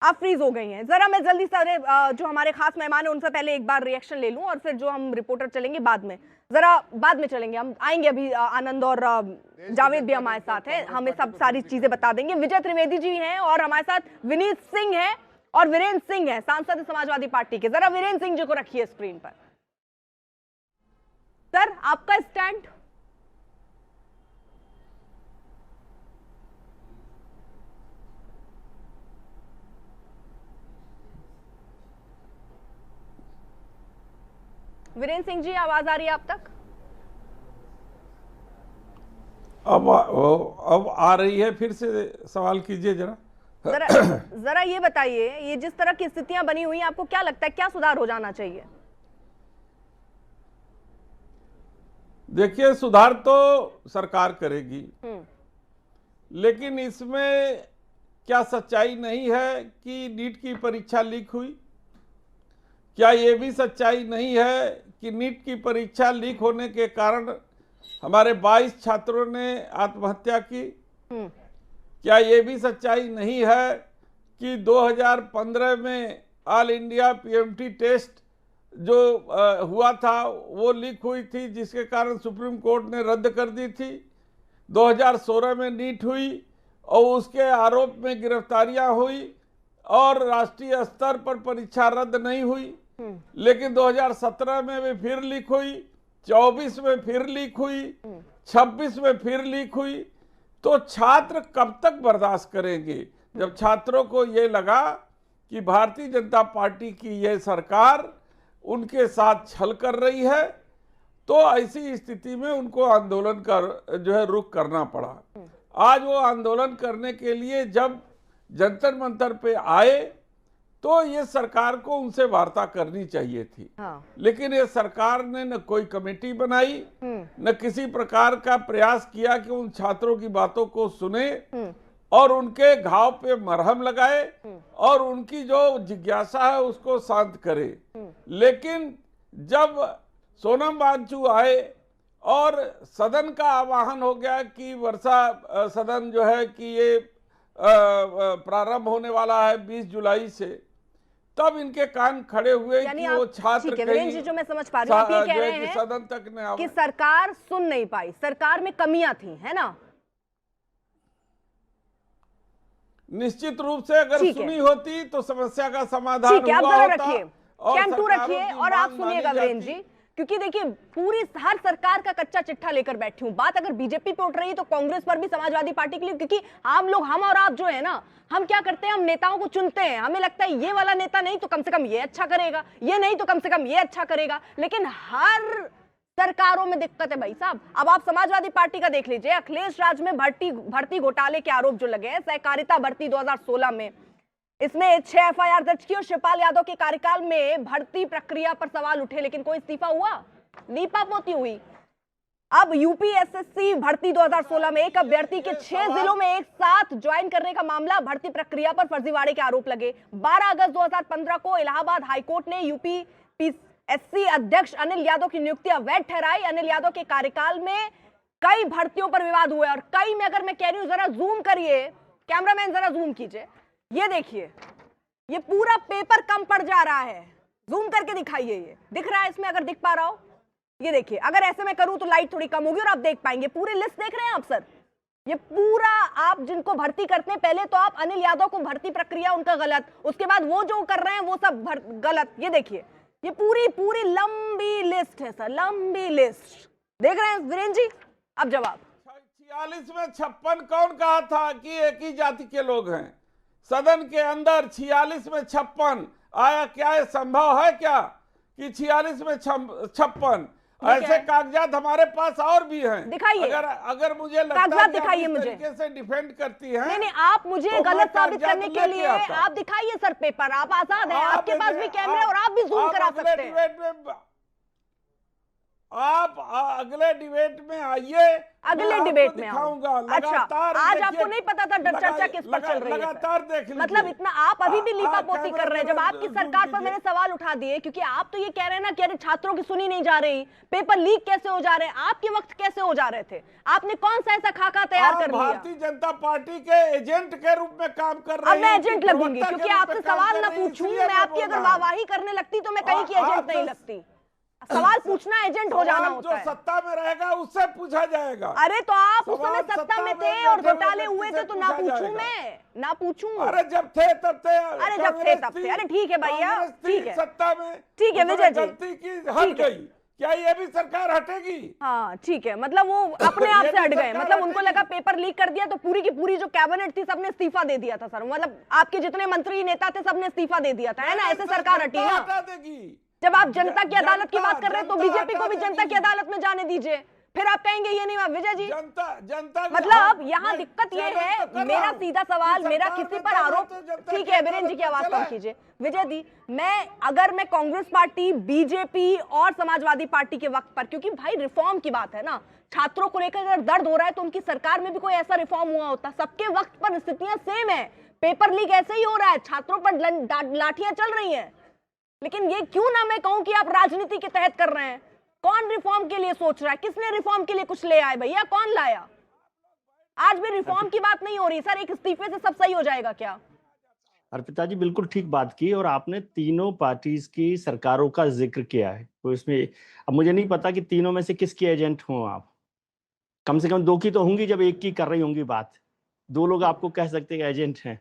आप फ्रीज हो गई हैं। जरा मैं जल्दी से जो हमारे खास मेहमान है उनसे पहले एक बार रिएक्शन ले लूं और फिर जो हम रिपोर्टर चलेंगे बाद में, जरा बाद में चलेंगे, हम आएंगे अभी। आनंद और जावेद भी हमारे साथ हैं, हमें सब सारी चीजें बता देंगे। विजय त्रिवेदी जी हैं और हमारे साथ विनीत सिंह है और वीरेंद्र सिंह है, सांसद समाजवादी पार्टी के। जरा वीरेंद्र सिंह जी को रखिए स्क्रीन पर। सर, आपका स्टैंड। वीरेंद्र सिंह जी, आवाज आ रही है आप तक? अब आ रही है, फिर से सवाल कीजिए जरा। जरा ये बताइए, ये जिस तरह की स्थितियां बनी हुई हैं, आपको क्या लगता है क्या सुधार हो जाना चाहिए? देखिए, सुधार तो सरकार करेगी, लेकिन इसमें क्या सच्चाई नहीं है कि नीट की परीक्षा लीक हुई? क्या ये भी सच्चाई नहीं है कि नीट की परीक्षा लीक होने के कारण हमारे 22 छात्रों ने आत्महत्या की? क्या ये भी सच्चाई नहीं है कि 2015 में ऑल इंडिया पीएमटी टेस्ट जो हुआ था वो लीक हुई थी, जिसके कारण सुप्रीम कोर्ट ने रद्द कर दी थी? 2016 में नीट हुई और उसके आरोप में गिरफ्तारियां हुई और राष्ट्रीय स्तर पर परीक्षा रद्द नहीं हुई, लेकिन 2017 में भी फिर लीक हुई, 24 में फिर लीक हुई, 26 में फिर लीक हुई। तो छात्र कब तक बर्दाश्त करेंगे? जब छात्रों को ये लगा कि भारतीय जनता पार्टी की यह सरकार उनके साथ छल कर रही है, तो ऐसी स्थिति में उनको आंदोलन कर जो है रुख करना पड़ा। आज वो आंदोलन करने के लिए जब जंतर मंतर पे आए तो ये सरकार को उनसे वार्ता करनी चाहिए थी। लेकिन ये सरकार ने न कोई कमेटी बनाई, न किसी प्रकार का प्रयास किया कि उन छात्रों की बातों को सुने और उनके घाव पे मरहम लगाए और उनकी जो जिज्ञासा है उसको शांत करे। लेकिन जब सोनम वांगचुक आए और सदन का आह्वान हो गया कि वर्षा सदन जो है कि ये प्रारंभ होने वाला है 20 जुलाई से, तब इनके कान खड़े हुए कि वो छात्र कहीं जो मैं समझ पा रही हूँ, आप ये कह रहे हैं सदन तक न कि सरकार सुन नहीं पाई, सरकार में कमियां थी, है ना? निश्चित रूप से अगर सुनी होती तो समस्या का समाधान हुआ होता। कैंप 2 रखिए और आप सुनिएगा वीरेंद्र जी, क्योंकि देखिए पूरी हर सरकार का कच्चा चिट्ठा लेकर बैठी हूं। बात अगर बीजेपी पे उठ रही है तो कांग्रेस पर भी, समाजवादी पार्टी के लिए, क्योंकि हम और आप जो है ना, हम क्या करते हैं, हम नेताओं को चुनते हैं, हमें लगता है ये वाला नेता नहीं तो कम से कम ये अच्छा करेगा, ये नहीं तो कम से कम ये अच्छा करेगा। लेकिन हर सरकारों में दिक्कत है भाई साहब। अब आप समाजवादी पार्टी का देख लीजिए, अखिलेश राज में भर्ती घोटाले के आरोप जो लगे हैं, सहकारिता भर्ती 2016 में, इसमें 6 एफआईआर दर्ज की और शिवपाल यादव के कार्यकाल में भर्ती प्रक्रिया पर सवाल उठे, लेकिन कोई इस्तीफा हुआ? लीपापोती हुई। अब यूपीएसएससी भर्ती 2016 में एक अभ्यर्थी के 6 जिलों में एक साथ ज्वाइन करने का मामला, भर्ती प्रक्रिया पर फर्जीवाड़े के आरोप लगे। 12 अगस्त 2015 को इलाहाबाद हाईकोर्ट ने यूपीएससी अध्यक्ष अनिल यादव की नियुक्ति अवैध ठहराई। अनिल यादव के कार्यकाल में कई भर्तियों पर विवाद हुए और कई में, अगर मैं कह रही हूं, जरा जूम करिए, कैमरामैन जरा जूम कीजिए, ये देखिए, ये पूरा पेपर कम पड़ जा रहा है, जूम करके दिखाइए, ये दिख रहा है इसमें, अगर दिख पा रहा हो, ये देखिए। अगर ऐसे में करूं तो लाइट थोड़ी कम होगी और आप देख पाएंगे। पूरी लिस्ट देख रहे हैं आप सर? ये पूरा आप जिनको भर्ती करते हैं, पहले तो आप अनिल यादव को भर्ती प्रक्रिया उनका गलत, उसके बाद वो जो कर रहे हैं वो सब गलत। ये देखिए, ये पूरी लंबी लिस्ट है सर, लंबी लिस्ट देख रहे हैं वीरेंद्र जी? अब जवाब। 46 में 56 कौन कहा था कि एक ही जाति के लोग हैं? सदन के अंदर 46 में 56 आया। क्या ये संभव है क्या कि 46 में 56? ऐसे कागजात हमारे पास और भी हैं। दिखाइए। अगर मुझे लगता है कि आप इस तरीके से डिफेंड करती हैं, नहीं, आप मुझे तो गलत साबित करने के लिए आप दिखाइए सर पेपर, आप आजाद हैं, आपके पास भी कैमरे और आप भी जूम करा सकते हैं। आप अगले डिबेट में आइए, अगले डिबेट में दिखाऊंगा। अच्छा, आज आपको नहीं पता था चर्चा किस पर चल रही है? लगातार देख लीजिए। मतलब इतना आप अभी भी लीपापोती कर रहे हैं जब आपकी सरकार पर मैंने सवाल उठा दिए, क्योंकि आप तो ये कह रहे हैं ना कि अरे छात्रों की सुनी नहीं जा रही, पेपर लीक कैसे हो जा रहे हैं, आपके वक्त कैसे हो जा रहे थे? आपने कौन सा ऐसा खाका तैयार कर लिया? भारतीय जनता पार्टी के एजेंट के रूप में काम कर रहे हैं। अब मैं एजेंट लगूंगी क्योंकि आपसे सवाल ना पूछूं, मैं आपकी अगर वाहवाही करने लगती तो मैं कहीं की एजेंट नहीं लगती। सवाल पूछना एजेंट हो जाना होता है। जो सत्ता में रहेगा उससे पूछा जाएगा। अरे तो आप उस समय सत्ता में थे और घोटाले हुए थे, तो ना पूछूं मैं, ना पूछूं। अरे जब थे तब थे। अरे जब थे तब थे। अरे ठीक है भैया, ठीक है, सत्ता में ठीक है विजय जी, गलती की हट गई, क्या ये भी सरकार हटेगी? हाँ ठीक है, मतलब वो अपने आप से हट गए, मतलब उनको लगा पेपर लीक कर दिया तो पूरी की पूरी जो कैबिनेट थी सबने इस्तीफा दे दिया था। सर मतलब आपके जितने मंत्री नेता थे सबने इस्तीफा दे दिया था, है ना? ऐसे सरकार हटी ना। हटा देगी। जब आप जनता की अदालत की बात कर रहे हैं तो बीजेपी को भी जनता की अदालत में जाने दीजिए, फिर आप कहेंगे ये नहीं हुआ। विजय जी जनता मतलब यहाँ दिक्कत ये है, मेरा सीधा सवाल, मेरा किसी पर आरोप, ठीक है वीरेंद्र जी की आवाज कम कीजिए। विजय जी, अगर मैं कांग्रेस पार्टी, बीजेपी और समाजवादी पार्टी के वक्त पर, क्योंकि भाई रिफॉर्म की बात है ना, छात्रों को लेकर अगर दर्द हो रहा है तो उनकी सरकार में भी कोई ऐसा रिफॉर्म हुआ होता। सबके वक्त पर स्थितियां सेम है, पेपर लीक ऐसे ही हो रहा है, छात्रों पर लाठियां चल रही है, लेकिन ये क्यों ना मैं कहूं कि आप राजनीति के तहत कर रहे हैं? कौन रिफॉर्म के लिए सोच रहा है? किसने रिफॉर्म के लिए कुछ ले आए भैया? कौन लाया? आज भी रिफॉर्म की बात नहीं हो रही सर, एक इस्तीफे से सब सही हो जाएगा क्या? अर्पिता जी बिल्कुल ठीक बात की, और आपने तीनों पार्टीज की सरकारों का जिक्र किया है, तो इसमें अब मुझे नहीं पता कि तीनों में से किसकी एजेंट हो आप। कम से कम दो की तो होंगी जब एक की कर रही होंगी बात। दो लोग आपको कह सकते हैं एजेंट हैं,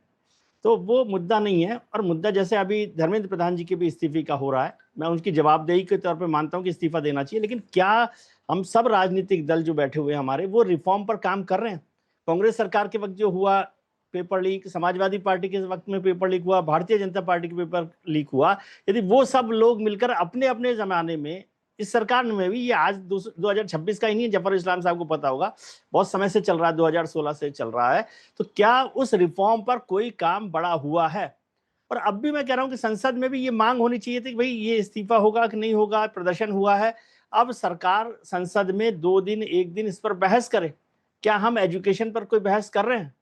तो वो मुद्दा नहीं है। और मुद्दा जैसे अभी धर्मेंद्र प्रधान जी के भी इस्तीफे का हो रहा है, मैं उनकी जवाबदेही के तौर पे मानता हूं कि इस्तीफा देना चाहिए, लेकिन क्या हम सब राजनीतिक दल जो बैठे हुए हैं हमारे, वो रिफॉर्म पर काम कर रहे हैं? कांग्रेस सरकार के वक्त जो हुआ पेपर लीक, समाजवादी पार्टी के वक्त में पेपर लीक हुआ, भारतीय जनता पार्टी के पेपर लीक हुआ, यदि वो सब लोग मिलकर अपने अपने जमाने में, इस सरकार में भी, ये आज 2026 का ही नहीं है, जफर इस्लाम साहब को पता होगा, बहुत समय से चल रहा है, 2016 से चल रहा है, तो क्या उस रिफॉर्म पर कोई काम बड़ा हुआ है? और अब भी मैं कह रहा हूं कि संसद में भी ये मांग होनी चाहिए थी कि भाई ये इस्तीफा होगा कि नहीं होगा, प्रदर्शन हुआ है, अब सरकार संसद में 2 दिन 1 दिन इस पर बहस करे। क्या हम एजुकेशन पर कोई बहस कर रहे हैं?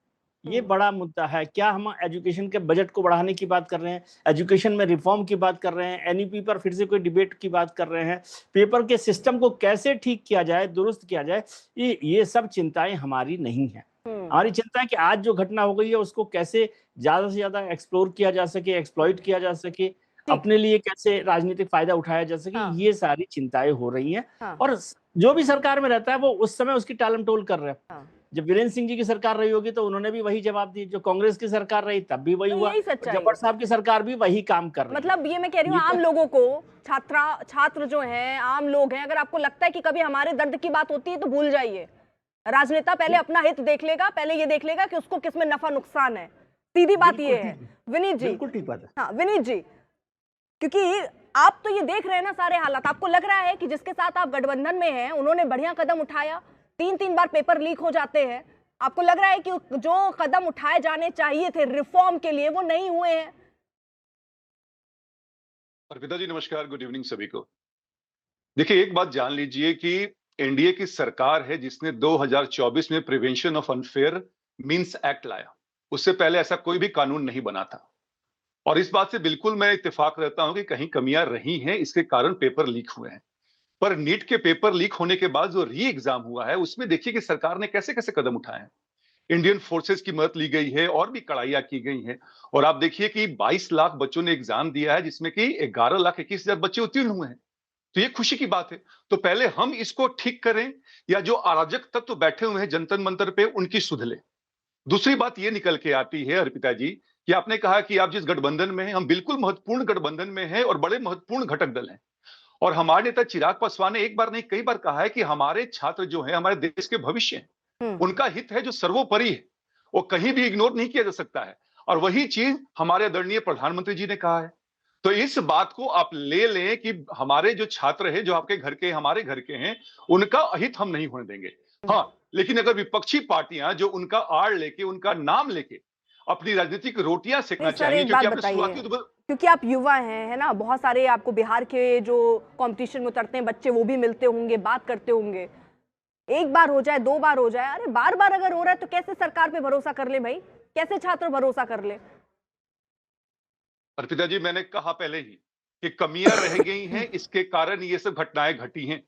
ये बड़ा मुद्दा है। क्या हम एजुकेशन के बजट को बढ़ाने की बात कर रहे हैं, एजुकेशन में रिफॉर्म की बात कर रहे हैं, एनईपी पर फिर से कोई डिबेट की बात कर रहे हैं, पेपर के सिस्टम को कैसे ठीक किया जाए, दुरुस्त किया जाए, ये सब चिंताएं हमारी नहीं है। हमारी चिंता है कि आज जो घटना हो गई है उसको कैसे ज्यादा से ज्यादा एक्सप्लोर किया जा सके, एक्सप्लॉइट किया जा सके, अपने लिए कैसे राजनीतिक फायदा उठाया जा सके। हाँ। ये सारी चिंताएं हो रही हैं। हाँ। और जो भी सरकार में रहता है वो उस समय उसकी टालमटोल कर रहे हैं। हाँ। जब वीरेंद्र सिंह जी की सरकार रही होगी तो उन्होंने भी वही जवाब दिए, जो कांग्रेस की सरकार रही तब भी वही हुआ, जफर साहब की सरकार भी वही काम कर रही है। मतलब ये मैं कह रही हूँ, आम लोगों को, छात्र जो हैं, आम लोग हैं, अगर आपको लगता है कि कभी हमारे दर्द की बात होती है तो भूल जाइए। राजनेता पहले अपना हित देख लेगा, पहले ये देख लेगा कि उसको किसमें नफा नुकसान है। सीधी बात ये है विनीत जी। बिल्कुल ठीक बात है। हाँ विनीत जी, क्योंकि आप तो ये देख रहे हैं ना सारे हालात, आपको लग रहा है कि जिसके साथ आप गठबंधन में हैं उन्होंने बढ़िया कदम उठाया, 3-3 बार पेपर लीक हो जाते हैं, आपको लग रहा है कि जो कदम उठाए जाने चाहिए थे रिफॉर्म के लिए वो नहीं हुए हैं? अर्पिता जी नमस्कार, गुड इवनिंग सभी को। देखिए एक बात जान लीजिए कि एनडीए की सरकार है जिसने 2024 में prevention of unfair means act लाया। उससे पहले ऐसा कोई भी कानून नहीं बना था, और इस बात से बिल्कुल मैं इत्तेफाक रहता हूं कि कहीं कमियां रही हैं, इसके कारण पेपर लीक हुए हैं। पर नीट के पेपर लीक होने के बाद जो री एग्जाम हुआ है उसमें देखिए कि सरकार ने कैसे कैसे कदम उठाए हैं। इंडियन फोर्सेस की मदद ली गई है और भी कड़ाइयां की गई हैं, और आप देखिए कि 22 लाख बच्चों ने एग्जाम दिया है, जिसमें कि 11,21,000 बच्चे उत्तीर्ण हुए हैं। तो ये खुशी की बात है। तो पहले हम इसको ठीक करें, या जो अराजक तत्व बैठे हुए हैं जंतर मंतर पे उनकी सुध लें। दूसरी बात ये निकल के आती है अर्पिता जी कि आपने कहा कि आप जिस गठबंधन में हैं, हम बिल्कुल महत्वपूर्ण गठबंधन में हैं और बड़े महत्वपूर्ण घटक दल हैं। और हमारे नेता चिराग पासवान ने एक बार नहीं कई बार कहा है कि हमारे छात्र जो हैं हमारे देश के भविष्य हैं, उनका हित है जो सर्वोपरि है, वो कहीं भी इग्नोर नहीं किया जा सकता है। और वही चीज हमारे आदरणीय प्रधानमंत्री जी ने कहा है। तो इस बात को आप ले लें कि हमारे जो छात्र हैं, जो आपके घर के हमारे घर के हैं, उनका अहित हम नहीं होने देंगे। हाँ, लेकिन अगर विपक्षी पार्टियां जो उनका आड़ लेके, उनका नाम लेके अपनी राजनीतिक रोटियां सेकना सर चाहेंगे, एक बात क्योंकि आपने बताइए, शुरुआती तो क्योंकि आप युवा हैं, है ना, बहुत सारे आपको बिहार के जो कंपटीशन में उतरते हैं बच्चे वो भी मिलते होंगे, बात करते होंगे। एक बार हो जाए, 2 बार हो जाए, अरे बार बार अगर हो रहा है तो कैसे सरकार पे भरोसा कर ले भाई, कैसे छात्र भरोसा कर ले? अर्पिता जी, मैंने कहा पहले ही कि कमियां रह गई हैं, इसके कारण ये सब घटनाएं घटी हैं।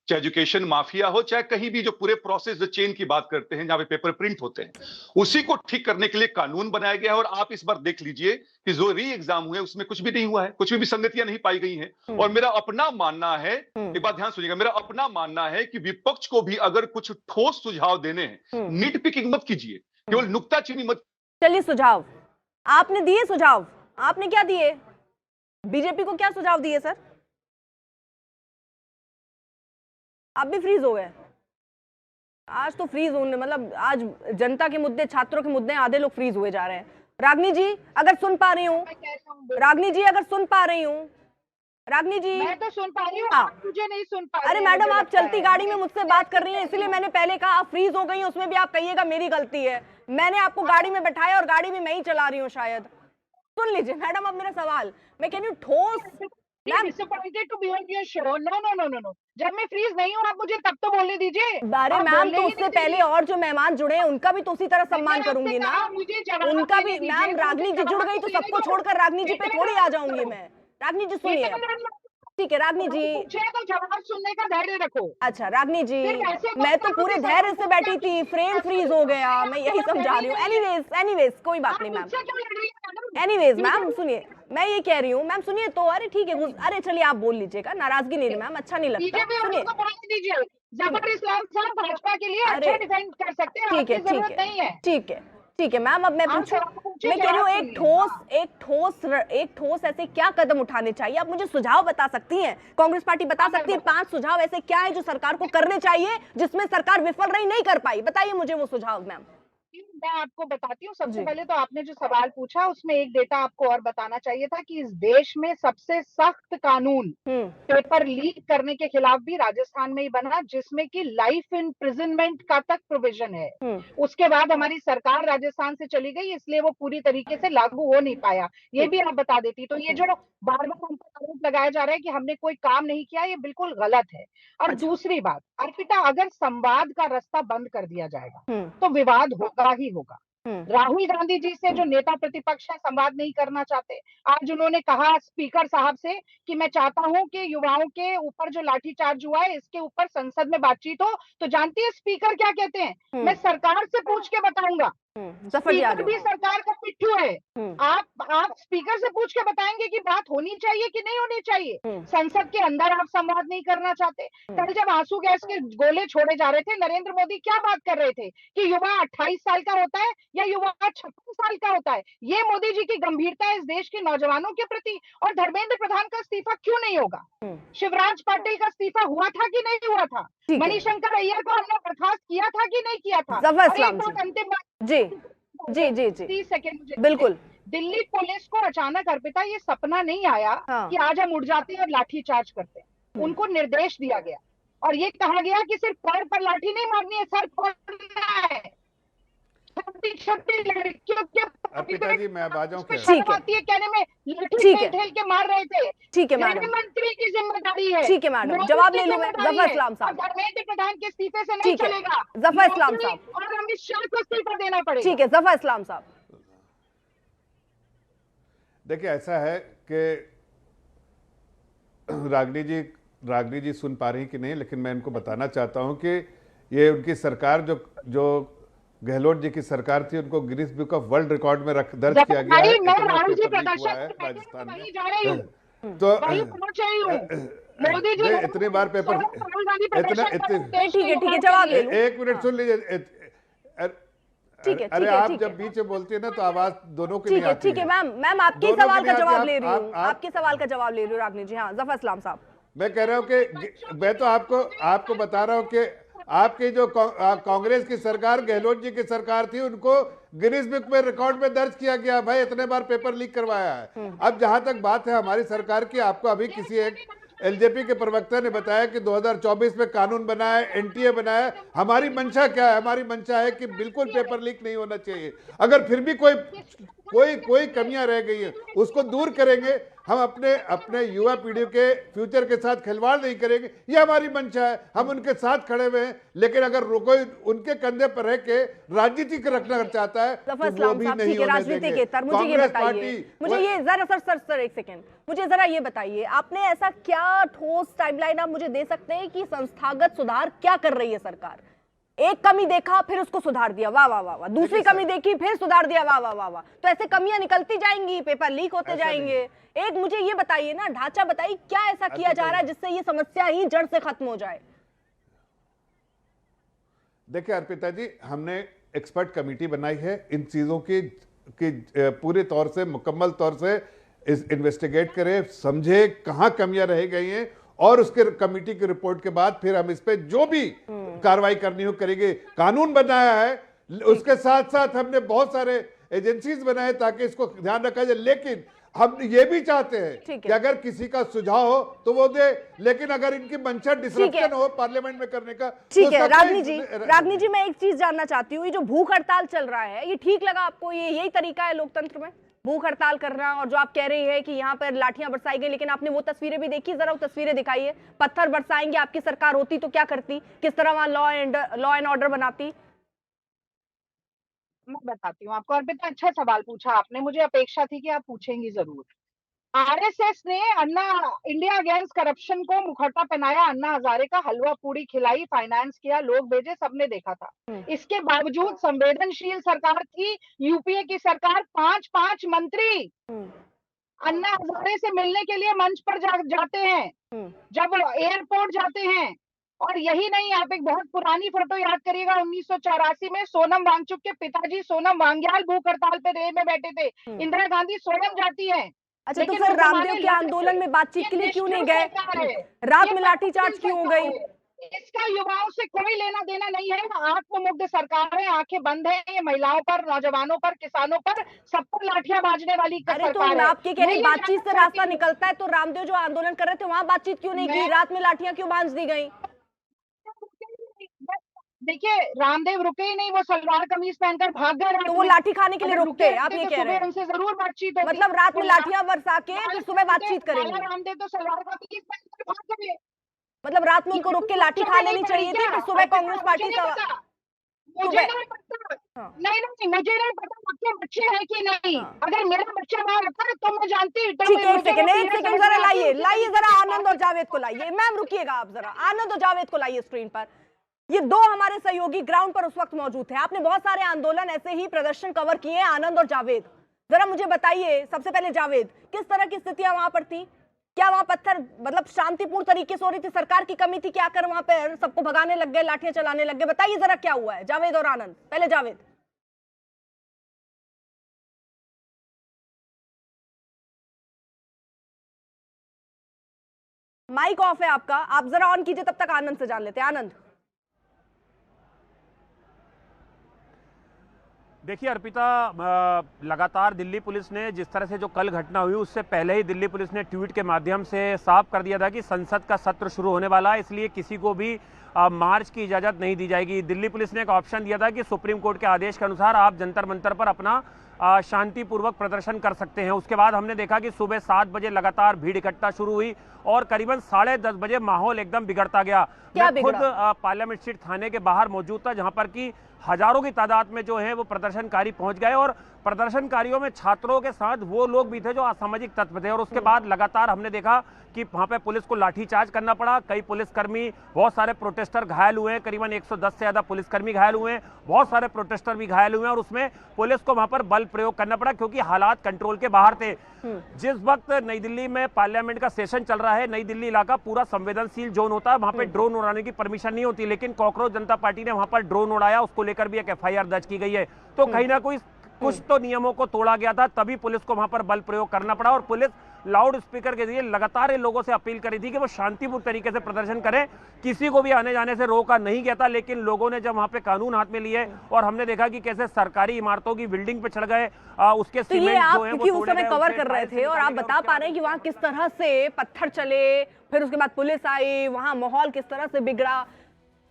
चाहे एजुकेशन माफिया हो, चाहे कहीं भी जो पूरे प्रोसेस द चेन की बात करते हैं, जहां पे पेपर प्रिंट होते हैं, उसी को ठीक करने के लिए कानून बनाया गया है। और आप इस बार देख लीजिए कि जो री एग्जाम हुए उसमें कुछ भी नहीं हुआ है, कुछ भी विसंगतियां नहीं पाई गई हैं। और मेरा अपना मानना है, एक बात ध्यान सुनिएगा, मेरा अपना मानना है कि विपक्ष को भी अगर कुछ ठोस सुझाव देने हैं, नीट पिकिंग मत कीजिए, केवल नुक्ताचीनी मत। चलिए सुझाव आपने दिए, सुझाव आपने क्या दिए, बीजेपी को क्या सुझाव दिए सर? आप भी फ्रीज हो गए आज, तो फ्रीज होने मतलब आज जनता के मुद्दे, छात्रों के मुद्दे, आधे लोग फ्रीज हुए जा रहे हैं। रागनी जी अगर सुन पा रही हूँ, रागनी जी अगर सुन पा रही हूँ, रागनी जी मैं तो सुन पा रही हूँ, हाँ। आप मुझे नहीं सुन पा अरे रही हैं, मैडम मुझे आप लगता चलती है। गाड़ी में मुझसे बात कर रही हैं, इसलिए मैंने पहले कहा आप फ्रीज हो गई हैं, उसमें भी आप कहिएगा मेरी गलती है, मैंने आपको गाड़ी में बैठाया और गाड़ी भी मैं ही चला रही हूँ शायद। सुन लीजिए मैडम अब मेरा सवाल, मैं कह रही हूँ ठोस Disappointed to be on your show. No. जब मैं फ्रीज नहीं हूँ आप मुझे तब तो बोलने दीजिए। अरे आप मैम बोलने तो ही उससे नहीं पहले दीजिए। और जो मेहमान जुड़े हैं उनका भी तो उसी तरह सम्मान मैंने आपसे करूंगी ना, कहा, मुझे जवाब उनका भी। देने मैम दीजिए, रागनी जी मुझे जुड़ जवाब गई तो देने सबको दो। छोड़कर रागनी जी पे बेटे, थोड़ी आ जाऊंगी मैं। रागनी जी सुनिए, ठीक है रागनी जी। पूछे तो जवाब सुनने का धैर्य रखो। अच्छा रागनी जी, फिर वैसे मैं तो बात पूरे करो, धैर्य से आप बैठी क्या थी, फ्रेम फ्रीज हो गया, मैं यही समझा रही हूँ। एनीवेज कोई बात नहीं मैम, मुझसे क्यों लड़ रही हैं, मैडम? एनीवेज मैम सुनिए, मैं ये कह रही हूँ मैम सुनिए तो, अरे ठीक है अरे चलिए आप बोल लीजिएगा, नाराजगी नहीं मैम, अच्छा नहीं लगता, बीजेपी वालों सुनिए। को बोलने दीजिए। जफर इस्लाम साहब भाजपा के लिए अरे, अच्छा डिफेंड कर सकते हैं, ठीक है आपकी जरूरत नहीं है। ठीक है मैम, अब मैं पूछूं, मैं कह रही हूँ एक ठोस ऐसे क्या कदम उठाने चाहिए, आप मुझे सुझाव बता सकती हैं, कांग्रेस पार्टी बता सकती है 5 सुझाव ऐसे क्या है जो सरकार को करने चाहिए जिसमें सरकार विफल रही, नहीं कर पाई, बताइए मुझे वो सुझाव मैम। मैं आपको बताती हूँ। सबसे पहले तो आपने जो सवाल पूछा उसमें एक डेटा आपको और बताना चाहिए था कि इस देश में सबसे सख्त कानून पेपर लीक करने के खिलाफ भी राजस्थान में ही बना, जिसमें कि लाइफ इम्प्रिजनमेंट का तक प्रोविजन है। उसके बाद हमारी सरकार राजस्थान से चली गई, इसलिए वो पूरी तरीके से लागू हो नहीं पाया। ये भी आप बता देती तो ये जो बार बार हम पर आरोप लगाया जा रहा है कि हमने कोई काम नहीं किया, ये बिल्कुल गलत है। और दूसरी बात अर्पिता, अगर संवाद का रास्ता बंद कर दिया जाएगा तो विवाद होगा ही होगा। राहुल गांधी जी से जो नेता प्रतिपक्ष है संवाद नहीं करना चाहते। आज उन्होंने कहा स्पीकर साहब से कि मैं चाहता हूं कि युवाओं के ऊपर जो लाठीचार्ज हुआ है इसके ऊपर संसद में बातचीत हो। तो जानती है स्पीकर क्या कहते हैं? मैं सरकार से पूछ के बताऊंगा। स्पीकर भी सरकार का पिट्ठू है। आप स्पीकर से पूछ के बताएंगे कि बात होनी चाहिए कि नहीं होनी चाहिए। संसद के अंदर आप संवाद नहीं करना चाहते। कल जब आंसू गैस के गोले छोड़े जा रहे थे, नरेंद्र मोदी क्या बात कर रहे थे कि युवा 28 साल का होता है या युवा 56 साल का होता है। ये मोदी जी की गंभीरता है इस देश के नौजवानों के प्रति। और धर्मेंद्र प्रधान का इस्तीफा क्यों नहीं होगा? शिवराज पाटिल का इस्तीफा हुआ था कि नहीं हुआ था? मणिशंकर अय्यर को हमने बर्खास्त किया था कि नहीं किया था? अंतिम बात जी 30 सेकेंड बिल्कुल। दिल्ली पुलिस को अचानक अर्पिता ये सपना नहीं आया कि आज हम उठ जाते हैं और लाठी चार्ज करते हैं। उनको निर्देश दिया गया और ये कहा गया कि सिर्फ पैर पर लाठी नहीं मारनी है, सर फोड़ना है। छोटी लड़कियों के अर्पिता जी मैं आ जाऊं क्या? कहने में लाठी ठेल के मार रहे थे। ठीक है मैडम, मंत्री की जिम्मेदारी है। ठीक है मैडम, जवाब ले लूं मैं। जफर इस्लाम साहब, धर्मेंद्र प्रधान के इस्तीफे से नहीं चलेगा। जफर इस्लाम साहब और अमित शाह को इस्तीफा देना पड़ेगा। ठीक है जफर इस्लाम साहब। देखिए ऐसा है कि रागनी जी सुन पा रही कि नहीं, लेकिन मैं इनको बताना चाहता हूं कि ये उनकी सरकार जो गहलोत जी की सरकार थी, उनको Guinness book of world record में दर्ज किया गया है। इतना पेपर लीक हुआ है राजस्थान में। तो इतनी बार पेपर ठीक है जवाब ले लूं। 1 मिनट सुन लीजिए। अरे आप जब बीच में बोलती है ना तो आवाज दोनों की नहीं आती है। ठीक है मैम आपके सवाल का जवाब ले रही हूँ, आपके सवाल का जवाब ले रही हूँ रागनी जी। हाँ जफर इस्लाम साहब, मैं कह रहा हूँ कि मैं तो आपको बता रहा हूँ कि आपकी जो कांग्रेस की सरकार, गहलोत जी की सरकार थी, उनको गिनीज बुक में रिकॉर्ड में दर्ज किया गया। भाई इतने बार पेपर लीक करवाया है। अब जहां तक बात है हमारी सरकार की, आपको अभी किसी एक एलजेपी के प्रवक्ता ने बताया कि 2024 में कानून बना है, एनटीए बना है। हमारी मंशा क्या है? हमारी मंशा है कि बिल्कुल पेपर लीक नहीं होना चाहिए। अगर फिर भी कोई कमियां रह गई है उसको दूर करेंगे। हम अपने युवा पीढ़ी के फ्यूचर के साथ खिलवाड़ नहीं करेंगे, ये हमारी मंशा है। हम उनके साथ खड़े हुए हैं, लेकिन अगर कोई उनके कंधे पर रह के राजनीति रखना चाहता है तो वो भी नहीं होने देंगे। मुझे ये बताइए, मुझे ये जरा सर एक सेकेंड, मुझे जरा ये बताइए, आपने ऐसा क्या ठोस टाइमलाइन आप मुझे दे सकते हैं कि संस्थागत सुधार क्या कर रही है सरकार? एक कमी देखा फिर उसको सुधार दिया, वाह वाह वाह वाह, दूसरी कमी देखी फिर सुधार दिया, वाह वाह वाह वाह। तो ऐसे कमियां निकलती जाएंगी, पेपर लीक होते जाएंगे। एक मुझे ये बताइए ना, ढांचा बताइए, क्या ऐसा किया जा रहा है जिससे ये समस्या ही जड़ से खत्म हो जाए? देखिए अर्पिता जी, हमने एक्सपर्ट कमेटी बनाई है इन चीजों की पूरे तौर से, मुकम्मल तौर से इन्वेस्टिगेट करे, समझे कहां कमियां रह गई हैं, और उसके कमेटी की रिपोर्ट के बाद फिर हम इस पे जो भी कार्रवाई करनी हो करेंगे। कानून बनाया है, उसके साथ साथ हमने बहुत सारे एजेंसीज बनाए ताकि इसको ध्यान रखा जाए। लेकिन हम ये भी चाहते हैं कि अगर किसी का सुझाव हो तो वो दे, लेकिन अगर इनकी मंशा डिसरप्शन हो पार्लियामेंट में करने का, ठीक है। रागनी जी मैं एक चीज जानना चाहती हूँ, ये जो भूख हड़ताल चल रहा है ये ठीक लगा आपको? ये यही तरीका है लोकतंत्र में, भूख हड़ताल करना? और जो आप कह रही है कि यहाँ पर लाठियां बरसाई गई, लेकिन आपने वो तस्वीरें भी देखी, जरा वो तस्वीरें दिखाइए। पत्थर बरसाएंगे, आपकी सरकार होती तो क्या करती, किस तरह वहां लॉ एंड ऑर्डर बनाती? मैं बताती हूँ आपको। अर्पिता, अच्छा सवाल पूछा आपने, मुझे अपेक्षा थी कि आप पूछेंगी जरूर। आरएसएस ने अन्ना इंडिया अगेंस्ट करप्शन को मुखौटा पहनाया, अन्ना हजारे का हलवा पूड़ी खिलाई, फाइनेंस किया, लोग भेजे, सबने देखा था। इसके बावजूद संवेदनशील सरकार थी यूपीए की सरकार, 5 मंत्री अन्ना हजारे से मिलने के लिए मंच पर जाते हैं, जब एयरपोर्ट जाते हैं। और यही नहीं, आप एक बहुत पुरानी फोटो याद करिएगा, 1984 में सोनम वांगचुक के पिताजी सोनम वांग्याल भूख हड़ताल पे रेल में बैठे थे, इंदिरा गांधी स्वयं जाती हैं। अच्छा, तो फिर रामदेव के आंदोलन में बातचीत के लिए क्यों नहीं गए? रात में लाठीचार्ज क्यों हो गई? इसका युवाओं से कोई लेना देना नहीं है। आत्ममुग्ध सरकार है, आंखें बंद है, ये महिलाओं पर, नौजवानों पर, किसानों पर, सब पर लाठियां बाजने वाली सरकार है। आपके कह रही बातचीत से रास्ता निकलता है, तो रामदेव जो आंदोलन कर रहे थे वहां बातचीत क्यों नहीं की? रात में लाठियां क्यों बांध दी गई? देखिए, रामदेव रुके ही नहीं, वो सलवार कमीज पहनकर भाग गए। तो वो लाठी खाने के लिए रुकते, आप ये कह रहे हैं? उनसे जरूर बातचीत होती, मतलब रात में लाठियां बरसा के फिर सुबह बातचीत करेंगे? रामदेव तो सलवार कमीज पहनकर भाग गए। मतलब रात में उनको रुक के लाठी खा लेनी चाहिए थी, फिर सुबह कांग्रेस पार्टी मुझे नहीं पता, नहीं मुझे नहीं पता आपके बच्चे हैं कि नहीं। अगर मेरा बच्चा वहां रहता है तो मैं जानती। ठीक है, एक सेकंड जरा लाइए जरा आनंद और जावेद को लाइए। मैम रुकिएगा आप जरा, आनंद और जावेद को लाइए स्क्रीन पर। ये दो हमारे सहयोगी ग्राउंड पर उस वक्त मौजूद थे। आपने बहुत सारे आंदोलन ऐसे ही प्रदर्शन कवर किए हैं, आनंद और जावेद। जरा मुझे बताइए, सबसे पहले जावेद, किस तरह की स्थितियां वहां पर थी? क्या वहां पत्थर मतलब शांतिपूर्ण तरीके से हो रही थी? सरकार की कमी थी क्या कर वहां पर सबको भगाने लग गए, लाठियां चलाने लग गए? बताइए जरा क्या हुआ है, जावेद और आनंद। पहले जावेद। माइक ऑफ है आपका, आप जरा ऑन कीजिए, तब तक आनंद से जान लेते हैं। आनंद। देखिए अर्पिता, लगातार दिल्ली पुलिस ने जिस तरह से जो कल घटना हुई उससे पहले ही दिल्ली पुलिस ने ट्वीट के माध्यम से साफ कर दिया था कि संसद का सत्र शुरू होने वाला है, इसलिए किसी को भी मार्च की इजाज़त नहीं दी जाएगी। दिल्ली पुलिस ने एक ऑप्शन दिया था कि सुप्रीम कोर्ट के आदेश के अनुसार आप जंतर मंतर पर अपना शांतिपूर्वक प्रदर्शन कर सकते हैं। उसके बाद हमने देखा कि सुबह 7 बजे लगातार भीड़ इकट्ठा शुरू हुई और करीबन 10:30 बजे माहौल एकदम बिगड़ता गया। मैं खुद पार्लियामेंट स्ट्रीट थाने के बाहर मौजूद था, जहां पर कि हजारों की तादाद में जो है वो प्रदर्शनकारी पहुंच गए और प्रदर्शनकारियों में छात्रों के साथ वो लोग भी थे जो असामाजिक तत्व थे। और उसके बाद लगातार हमने देखा कि वहां पे पुलिस को लाठीचार्ज करना पड़ा। कई पुलिसकर्मी, बहुत सारे प्रोटेस्टर घायल हुए हैं, करीबन 110 से ज्यादा पुलिसकर्मी घायल हुए हैं, बहुत सारे प्रोटेस्टर भी घायल हुए हैं और उसमें पुलिस को वहां पर बल प्रयोग करना पड़ा क्योंकि हालात कंट्रोल के बाहर थे। जिस वक्त नई दिल्ली में पार्लियामेंट का सेशन चल रहा है, नई दिल्ली इलाका पूरा संवेदनशील जोन होता है, वहां पे ड्रोन उड़ाने की परमिशन नहीं होती, लेकिन कॉकरोच जनता पार्टी ने वहां पर ड्रोन उड़ाया, उसको लेकर भी एक एफआईआर दर्ज की गई है। तो कहीं ना कोई कुछ तो नियमों को तोड़ा गया था, तभी पुलिस को वहां पर बल प्रयोग करना पड़ा और पुलिस लाउड स्पीकर के जरिए लगातार इन लोगों से अपील करी थी कि वो शांतिपूर्ण तरीके से प्रदर्शन करें, किसी को भी आने जाने से रोका नहीं गया था। लेकिन लोगों ने जब वहां पे कानून हाथ में लिए और हमने देखा कि कैसे सरकारी इमारतों की बिल्डिंग पे चढ़ गए, उसके तो ये आप क्योंकि उस समय कवर कर रहे थे और आप बता पा रहे हैं कि वहां किस तरह से पत्थर चले, फिर उसके बाद पुलिस आई, वहां माहौल किस तरह से बिगड़ा।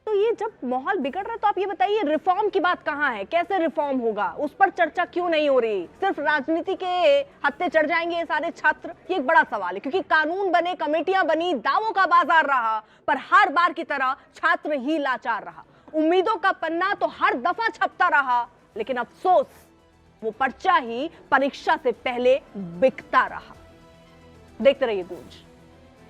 तो ये जब माहौल बिगड़ रहा है तो आप ये बताइए रिफॉर्म की बात कहाँ है, कैसे रिफॉर्म होगा, उस पर चर्चा क्यों नहीं हो रही? सिर्फ राजनीति के हत्थे चढ़ जाएंगे ये सारे छात्र, ये एक बड़ा सवाल है। क्योंकि कानून बने, कमेटियां बनी, दावों का बाजार रहा, पर हर बार की तरह छात्र ही लाचार रहा। उम्मीदों का पन्ना तो हर दफा छपता रहा, लेकिन अफसोस वो पर्चा ही परीक्षा से पहले बिकता रहा। देखते रहिए गूंज।